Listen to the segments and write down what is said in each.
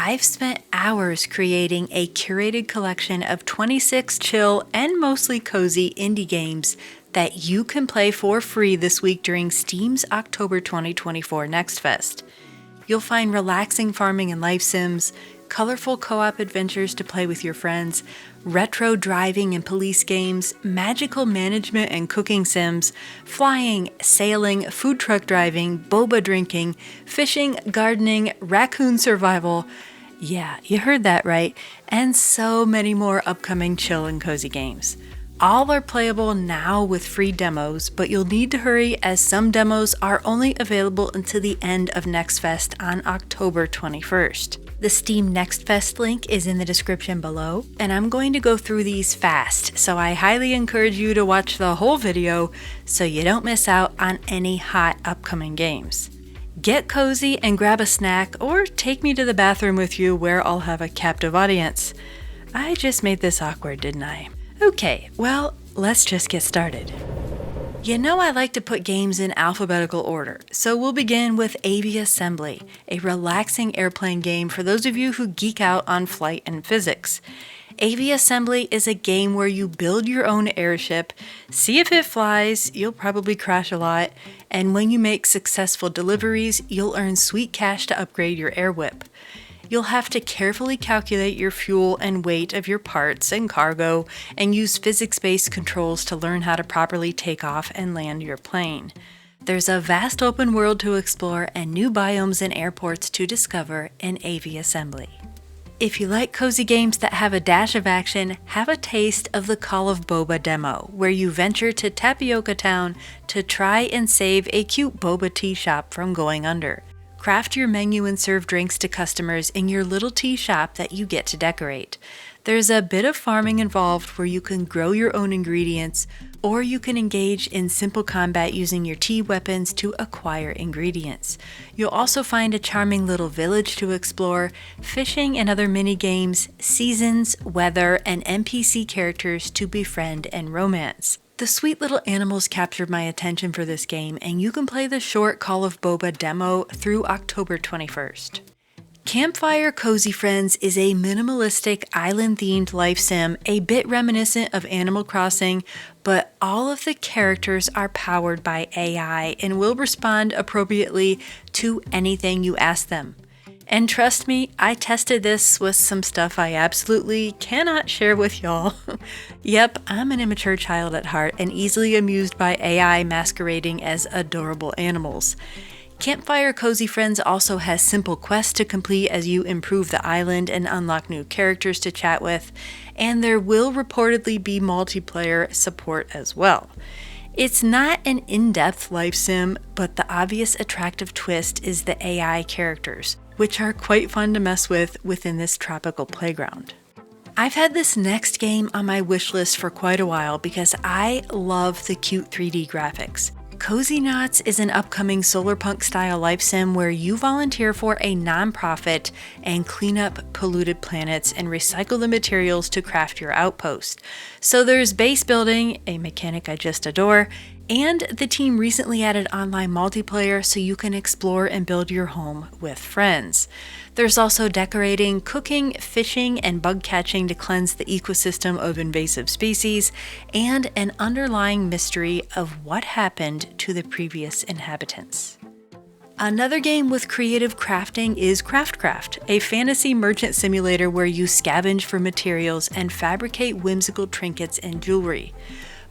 I've spent hours creating a curated collection of 26 chill and mostly cozy indie games that you can play for free this week during Steam's October 2024 Next Fest. You'll find relaxing farming and life sims, colorful co-op adventures to play with your friends, retro driving and police games, magical management and cooking sims, flying, sailing, food truck driving, boba drinking, fishing, gardening, raccoon survival. Yeah, you heard that right. And so many more upcoming chill and cozy games. All are playable now with free demos, but you'll need to hurry as some demos are only available until the end of Next Fest on October 21st. The Steam Next Fest link is in the description below, and I'm going to go through these fast, so I highly encourage you to watch the whole video so you don't miss out on any hot upcoming games. Get cozy and grab a snack, or take me to the bathroom with you where I'll have a captive audience. I just made this awkward, didn't I? Okay, well, let's just get started. You know I like to put games in alphabetical order, so we'll begin with Aviassembly, a relaxing airplane game for those of you who geek out on flight and physics. Aviassembly is a game where you build your own airship, see if it flies, you'll probably crash a lot, and when you make successful deliveries, you'll earn sweet cash to upgrade your air whip. You'll have to carefully calculate your fuel and weight of your parts and cargo, and use physics-based controls to learn how to properly take off and land your plane. There's a vast open world to explore and new biomes and airports to discover in Aviassembly. If you like cozy games that have a dash of action, have a taste of the Call of Boba demo, where you venture to Tapioca Town to try and save a cute boba tea shop from going under. Craft your menu and serve drinks to customers in your little tea shop that you get to decorate. There's a bit of farming involved where you can grow your own ingredients, or you can engage in simple combat using your tea weapons to acquire ingredients. You'll also find a charming little village to explore, fishing and other mini games, seasons, weather, and NPC characters to befriend and romance. The sweet little animals captured my attention for this game, and you can play the short Call of Boba demo through October 21st. Campfire Cozy Friends is a minimalistic island-themed life sim, a bit reminiscent of Animal Crossing, but all of the characters are powered by AI and will respond appropriately to anything you ask them. And trust me, I tested this with some stuff I absolutely cannot share with y'all. Yep, I'm an immature child at heart and easily amused by AI masquerading as adorable animals. Campfire Cozy Friends also has simple quests to complete as you improve the island and unlock new characters to chat with, and there will reportedly be multiplayer support as well. It's not an in-depth life sim, but the obvious attractive twist is the AI characters, which are quite fun to mess with within this tropical playground. I've had this next game on my wish list for quite a while because I love the cute 3D graphics. Cozynauts is an upcoming solarpunk-style life sim where you volunteer for a non-profit and clean up polluted planets and recycle the materials to craft your outpost. So there's base building, a mechanic I just adore, and the team recently added online multiplayer so you can explore and build your home with friends. There's also decorating, cooking, fishing, and bug catching to cleanse the ecosystem of invasive species, and an underlying mystery of what happened to the previous inhabitants. Another game with creative crafting is CraftCraft, a fantasy merchant simulator where you scavenge for materials and fabricate whimsical trinkets and jewelry.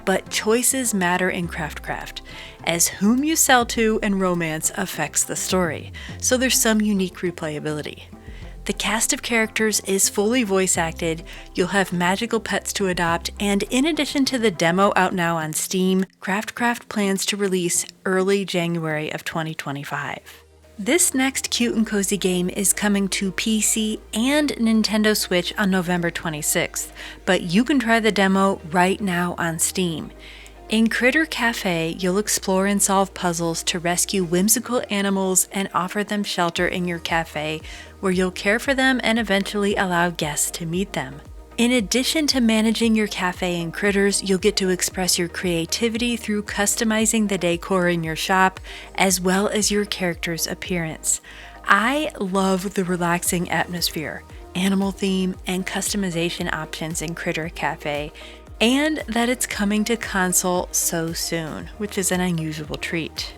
But choices matter in CraftCraft, as whom you sell to and romance affects the story, so there's some unique replayability. The cast of characters is fully voice acted, you'll have magical pets to adopt, and in addition to the demo out now on Steam, CraftCraft plans to release early January of 2025. This next cute and cozy game is coming to PC and Nintendo Switch on November 26th, but you can try the demo right now on Steam. In Critter Cafe, you'll explore and solve puzzles to rescue whimsical animals and offer them shelter in your cafe, where you'll care for them and eventually allow guests to meet them. In addition to managing your cafe and critters, you'll get to express your creativity through customizing the decor in your shop, as well as your character's appearance. I love the relaxing atmosphere, animal theme, and customization options in Critter Cafe, and that it's coming to console so soon, which is an unusual treat.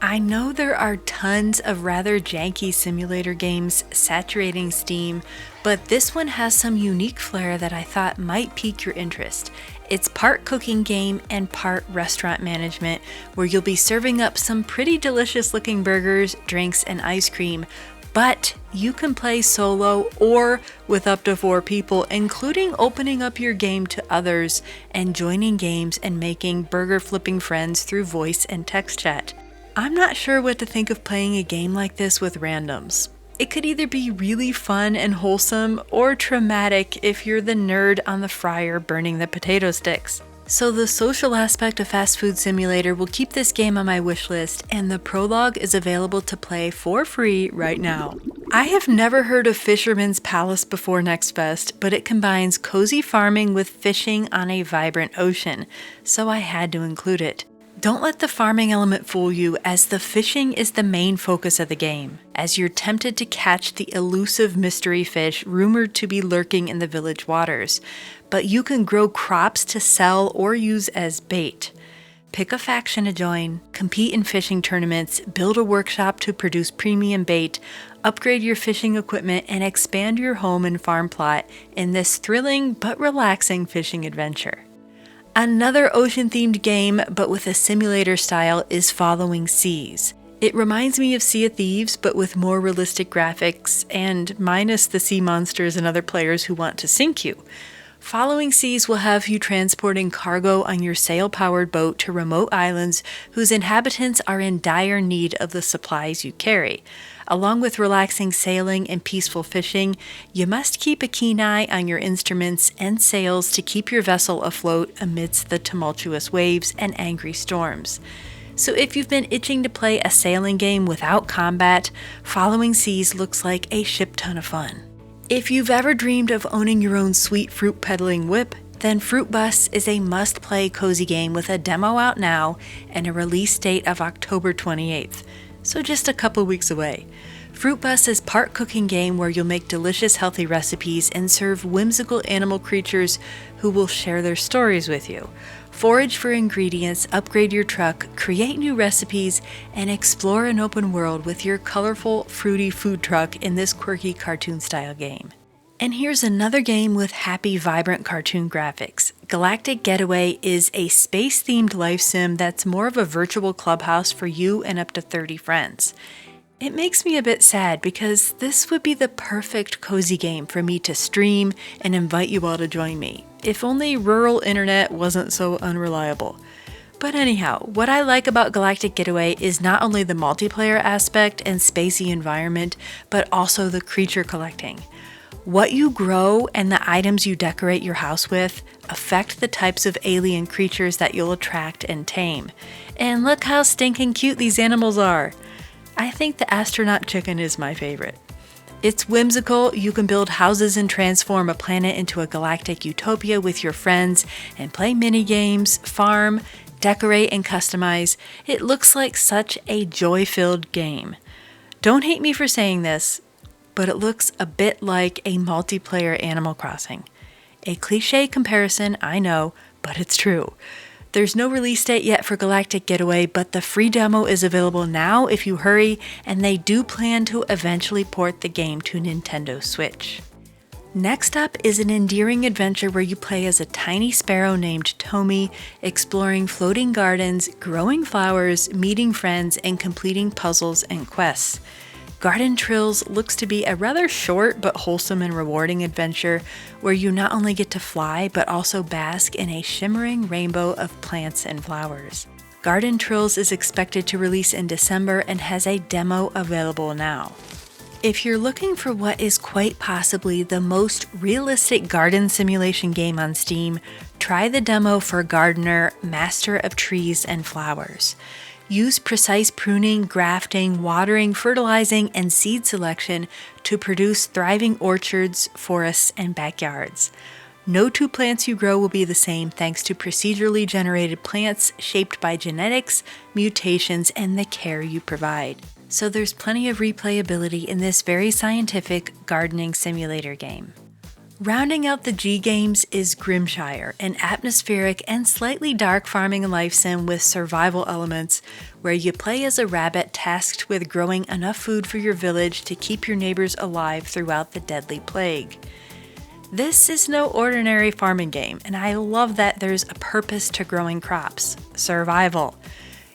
I know there are tons of rather janky simulator games saturating Steam, but this one has some unique flair that I thought might pique your interest. It's part cooking game and part restaurant management, where you'll be serving up some pretty delicious looking burgers, drinks, and ice cream, but you can play solo or with up to 4 people, including opening up your game to others and joining games and making burger flipping friends through voice and text chat. I'm not sure what to think of playing a game like this with randoms. It could either be really fun and wholesome or traumatic if you're the nerd on the fryer burning the potato sticks. So the social aspect of Fast Food Simulator will keep this game on my wish list, and the prologue is available to play for free right now. I have never heard of Fisherman's Palace before Next Fest, but it combines cozy farming with fishing on a vibrant ocean, so I had to include it. Don't let the farming element fool you, as the fishing is the main focus of the game, as you're tempted to catch the elusive mystery fish rumored to be lurking in the village waters. But you can grow crops to sell or use as bait. Pick a faction to join, compete in fishing tournaments, build a workshop to produce premium bait, upgrade your fishing equipment, and expand your home and farm plot in this thrilling but relaxing fishing adventure. Another ocean-themed game, but with a simulator style, is Following Seas. It reminds me of Sea of Thieves, but with more realistic graphics and minus the sea monsters and other players who want to sink you. Following Seas will have you transporting cargo on your sail-powered boat to remote islands whose inhabitants are in dire need of the supplies you carry. Along with relaxing sailing and peaceful fishing, you must keep a keen eye on your instruments and sails to keep your vessel afloat amidst the tumultuous waves and angry storms. So if you've been itching to play a sailing game without combat, Following Seas looks like a ship ton of fun. If you've ever dreamed of owning your own sweet fruit peddling whip, then Fruitbus is a must-play cozy game with a demo out now and a release date of October 28th, so just a couple weeks away. Fruitbus is part cooking game where you'll make delicious healthy recipes and serve whimsical animal creatures who will share their stories with you. Forage for ingredients, upgrade your truck, create new recipes, and explore an open world with your colorful, fruity food truck in this quirky cartoon-style game. And here's another game with happy, vibrant cartoon graphics. Galactic Getaway is a space-themed life sim that's more of a virtual clubhouse for you and up to 30 friends. It makes me a bit sad because this would be the perfect cozy game for me to stream and invite you all to join me, if only rural internet wasn't so unreliable. But anyhow, what I like about Galactic Getaway is not only the multiplayer aspect and spacey environment, but also the creature collecting. What you grow and the items you decorate your house with affect the types of alien creatures that you'll attract and tame. And look how stinking cute these animals are! I think the astronaut chicken is my favorite. It's whimsical, you can build houses and transform a planet into a galactic utopia with your friends and play mini-games, farm, decorate, and customize. It looks like such a joy-filled game. Don't hate me for saying this, but it looks a bit like a multiplayer Animal Crossing. A cliche comparison, I know, but it's true. There's no release date yet for Galactic Getaway, but the free demo is available now if you hurry, and they do plan to eventually port the game to Nintendo Switch. Next up is an endearing adventure where you play as a tiny sparrow named Tommy, exploring floating gardens, growing flowers, meeting friends, and completing puzzles and quests. Garden Trills looks to be a rather short but wholesome and rewarding adventure where you not only get to fly but also bask in a shimmering rainbow of plants and flowers. Garden Trills is expected to release in December and has a demo available now. If you're looking for what is quite possibly the most realistic garden simulation game on Steam, try the demo for Gardener, Master of Trees and Flowers. Use precise pruning, grafting, watering, fertilizing, and seed selection to produce thriving orchards, forests, and backyards. No two plants you grow will be the same thanks to procedurally generated plants shaped by genetics, mutations, and the care you provide. so there's plenty of replayability in this very scientific gardening simulator game. Rounding out the G games is Grimshire, an atmospheric and slightly dark farming life sim with survival elements where you play as a rabbit tasked with growing enough food for your village to keep your neighbors alive throughout the deadly plague. This is no ordinary farming game, and I love that there's a purpose to growing crops: survival.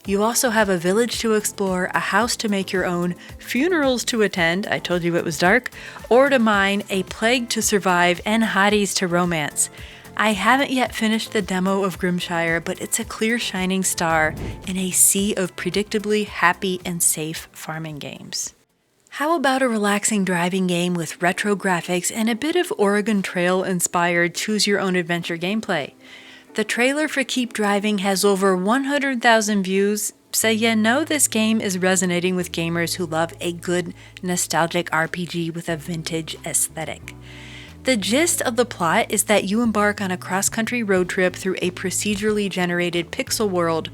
You also have a village to explore, a house to make your own, funerals to attend, I told you it was dark, or to mine, a plague to survive, and hotties to romance. I haven't yet finished the demo of Grimshire, but it's a clear shining star in a sea of predictably happy and safe farming games. How about a relaxing driving game with retro graphics and a bit of Oregon Trail-inspired choose-your-own-adventure gameplay? The trailer for Keep Driving has over 100,000 views, so you know this game is resonating with gamers who love a good, nostalgic RPG with a vintage aesthetic. The gist of the plot is that you embark on a cross-country road trip through a procedurally generated pixel world,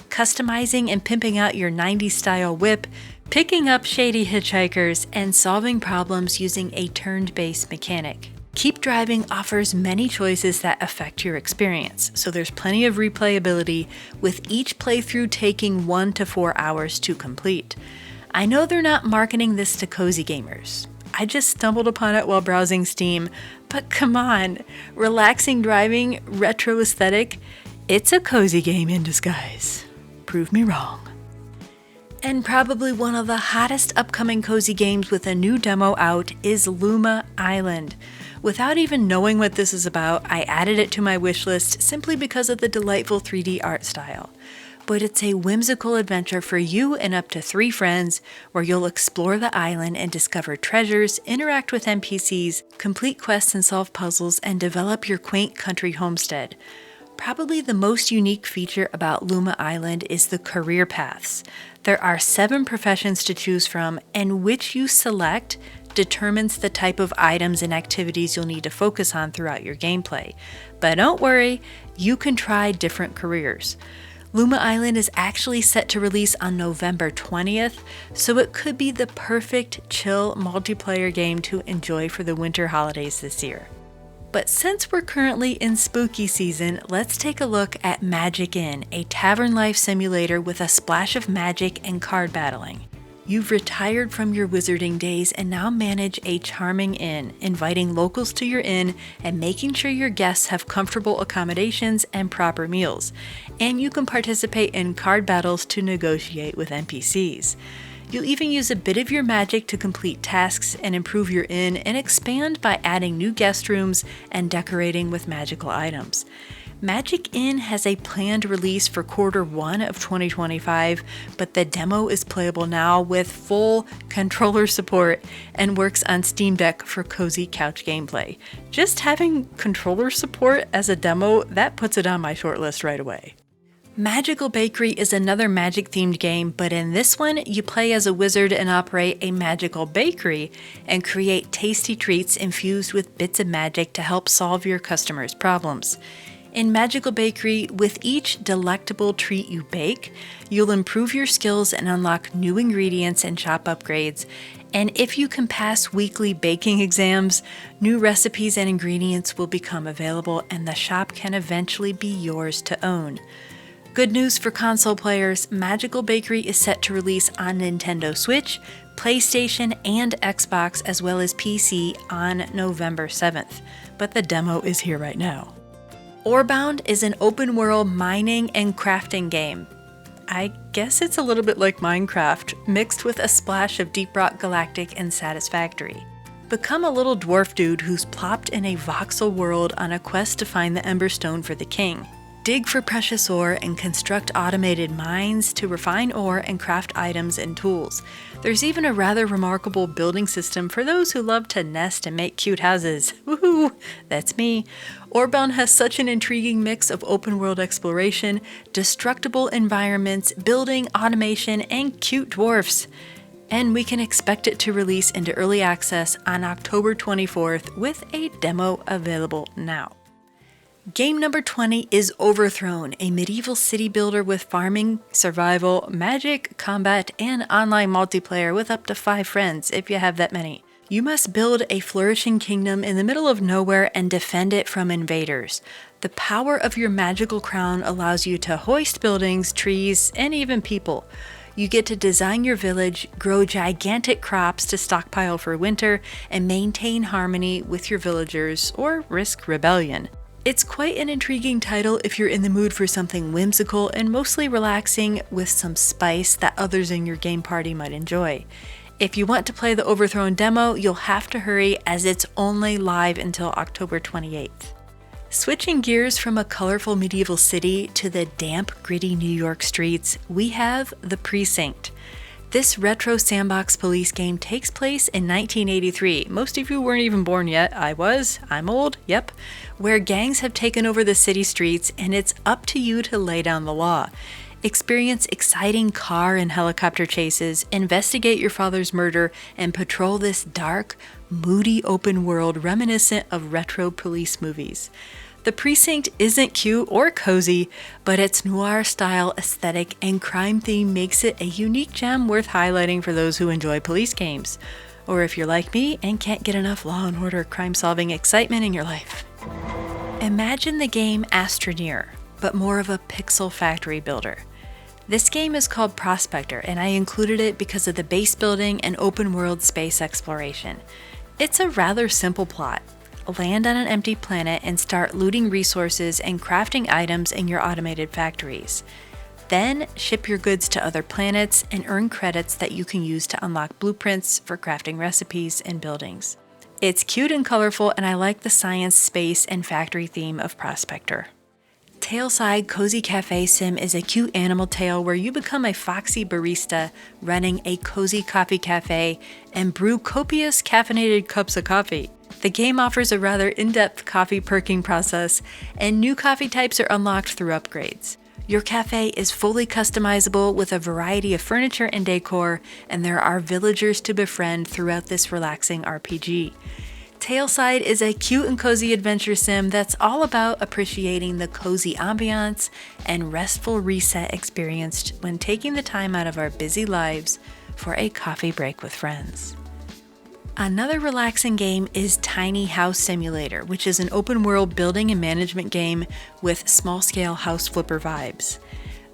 customizing and pimping out your 90s-style whip, picking up shady hitchhikers, and solving problems using a turn-based mechanic. Keep Driving offers many choices that affect your experience, so there's plenty of replayability, with each playthrough taking 1 to 4 hours to complete. I know they're not marketing this to cozy gamers. I just stumbled upon it while browsing Steam, but come on, relaxing driving, retro aesthetic, it's a cozy game in disguise. Prove me wrong. And probably one of the hottest upcoming cozy games with a new demo out is Luma Island. Without even knowing what this is about, I added it to my wishlist simply because of the delightful 3D art style. But it's a whimsical adventure for you and up to 3 friends where you'll explore the island and discover treasures, interact with NPCs, complete quests and solve puzzles, and develop your quaint country homestead. Probably the most unique feature about Luma Island is the career paths. There are 7 professions to choose from, and which you select determines the type of items and activities you'll need to focus on throughout your gameplay. But don't worry, you can try different careers. Luma Island is actually set to release on November 20th, so it could be the perfect chill multiplayer game to enjoy for the winter holidays this year. But since we're currently in spooky season, let's take a look at Magic Inn, a tavern life simulator with a splash of magic and card battling. You've retired from your wizarding days and now manage a charming inn, inviting locals to your inn and making sure your guests have comfortable accommodations and proper meals. And you can participate in card battles to negotiate with NPCs. You'll even use a bit of your magic to complete tasks and improve your inn and expand by adding new guest rooms and decorating with magical items. Magic Inn has a planned release for Q1 of 2025, but the demo is playable now with full controller support and works on Steam Deck for cozy couch gameplay. Just having controller support as a demo, that puts it on my shortlist right away. Magical Bakery is another magic-themed game, but in this one, you play as a wizard and operate a magical bakery and create tasty treats infused with bits of magic to help solve your customers' problems. In Magical Bakery, with each delectable treat you bake, you'll improve your skills and unlock new ingredients and shop upgrades. And if you can pass weekly baking exams, new recipes and ingredients will become available and the shop can eventually be yours to own. Good news for console players, Magical Bakery is set to release on Nintendo Switch, PlayStation, and Xbox, as well as PC on November 7th. But the demo is here right now. Orebound is an open-world mining and crafting game. I guess it's a little bit like Minecraft, mixed with a splash of Deep Rock Galactic and Satisfactory. Become a little dwarf dude who's plopped in a voxel world on a quest to find the Emberstone for the king. Dig for precious ore and construct automated mines to refine ore and craft items and tools. There's even a rather remarkable building system for those who love to nest and make cute houses. Woohoo! That's me. Orebound has such an intriguing mix of open-world exploration, destructible environments, building, automation, and cute dwarfs. And we can expect it to release into early access on October 24th with a demo available now. Game number 20 is Overthrown, a medieval city builder with farming, survival, magic, combat, and online multiplayer with up to 5 friends if you have that many. You must build a flourishing kingdom in the middle of nowhere and defend it from invaders. The power of your magical crown allows you to hoist buildings, trees, and even people. You get to design your village, grow gigantic crops to stockpile for winter, and maintain harmony with your villagers or risk rebellion. It's quite an intriguing title if you're in the mood for something whimsical and mostly relaxing with some spice that others in your game party might enjoy. If you want to play the Overthrown demo, you'll have to hurry as it's only live until October 28th. Switching gears from a colorful medieval city to the damp, gritty New York streets, we have The Precinct. This retro sandbox police game takes place in 1983. Most of you weren't even born yet. I was. I'm old. Yep. Where gangs have taken over the city streets, and it's up to you to lay down the law. Experience exciting car and helicopter chases, investigate your father's murder, and patrol this dark, moody open world reminiscent of retro police movies. The Precinct isn't cute or cozy, but its noir-style aesthetic and crime theme makes it a unique gem worth highlighting for those who enjoy police games. Or if you're like me and can't get enough Law & Order crime-solving excitement in your life. Imagine the game Astroneer, but more of a pixel factory builder. This game is called Prospector, and I included it because of the base building and open-world space exploration. It's a rather simple plot. Land on an empty planet and start looting resources and crafting items in your automated factories. Then ship your goods to other planets and earn credits that you can use to unlock blueprints for crafting recipes and buildings. It's cute and colorful, and I like the science, space, and factory theme of Prospector. Tailside Cozy Cafe Sim is a cute animal tale where you become a foxy barista running a cozy coffee cafe and brew copious caffeinated cups of coffee. The game offers a rather in-depth coffee perking process, and new coffee types are unlocked through upgrades. Your cafe is fully customizable with a variety of furniture and decor, and there are villagers to befriend throughout this relaxing RPG. Tailside is a cute and cozy adventure sim that's all about appreciating the cozy ambiance and restful reset experienced when taking the time out of our busy lives for a coffee break with friends. Another relaxing game is Tiny House Simulator, which is an open-world building and management game with small-scale house flipper vibes.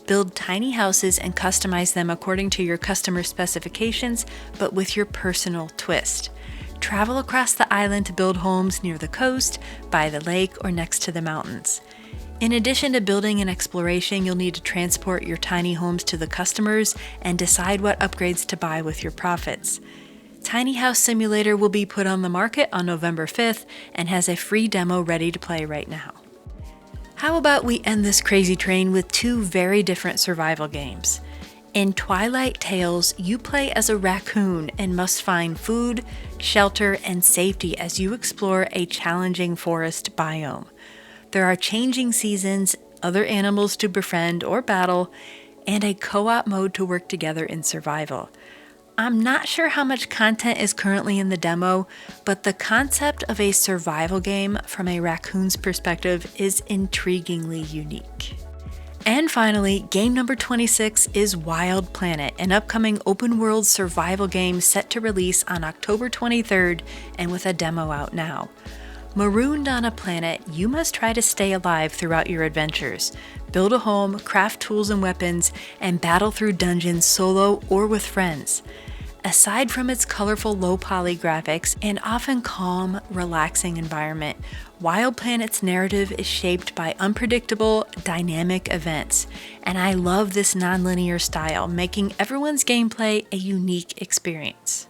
Build tiny houses and customize them according to your customer specifications, but with your personal twist. Travel across the island to build homes near the coast, by the lake, or next to the mountains. In addition to building and exploration, you'll need to transport your tiny homes to the customers and decide what upgrades to buy with your profits. Tiny House Simulator will be put on the market on November 5th and has a free demo ready to play right now. How about we end this crazy train with 2 very different survival games? In Twilight Tails, you play as a raccoon and must find food, shelter, and safety as you explore a challenging forest biome. There are changing seasons, other animals to befriend or battle, and a co-op mode to work together in survival. I'm not sure how much content is currently in the demo, but the concept of a survival game from a raccoon's perspective is intriguingly unique. And finally, game number 26 is Wild Planet, an upcoming open-world survival game set to release on October 23rd and with a demo out now. Marooned on a planet, you must try to stay alive throughout your adventures, build a home, craft tools and weapons, and battle through dungeons solo or with friends. Aside from its colorful low-poly graphics and often calm, relaxing environment, Wild Planet's narrative is shaped by unpredictable, dynamic events, and I love this non-linear style, making everyone's gameplay a unique experience.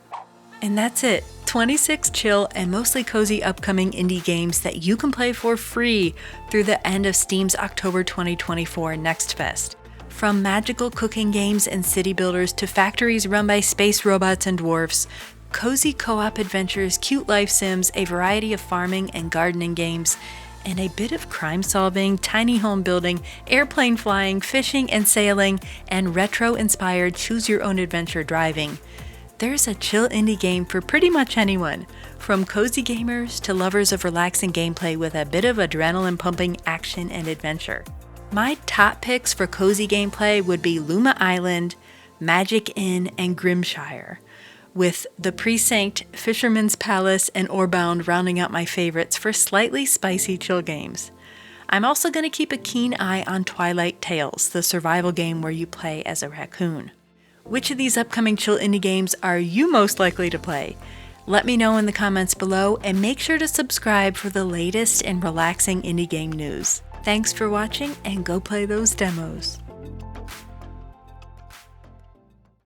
And that's it. 26 chill and mostly cozy upcoming indie games that you can play for free through the end of Steam's October 2024 Next Fest. From magical cooking games and city builders to factories run by space robots and dwarfs, cozy co-op adventures, cute life sims, a variety of farming and gardening games, and a bit of crime solving, tiny home building, airplane flying, fishing and sailing, and retro-inspired choose-your-own-adventure driving. There's a chill indie game for pretty much anyone. From cozy gamers to lovers of relaxing gameplay with a bit of adrenaline-pumping action and adventure. My top picks for cozy gameplay would be Luma Island, Magic Inn, and Grimshire, with the Precinct, Fisherman's Palace, and Orebound rounding out my favorites for slightly spicy chill games. I'm also going to keep a keen eye on Twilight Tails, the survival game where you play as a raccoon. Which of these upcoming chill indie games are you most likely to play? Let me know in the comments below, and make sure to subscribe for the latest in relaxing indie game news. Thanks for watching, and go play those demos.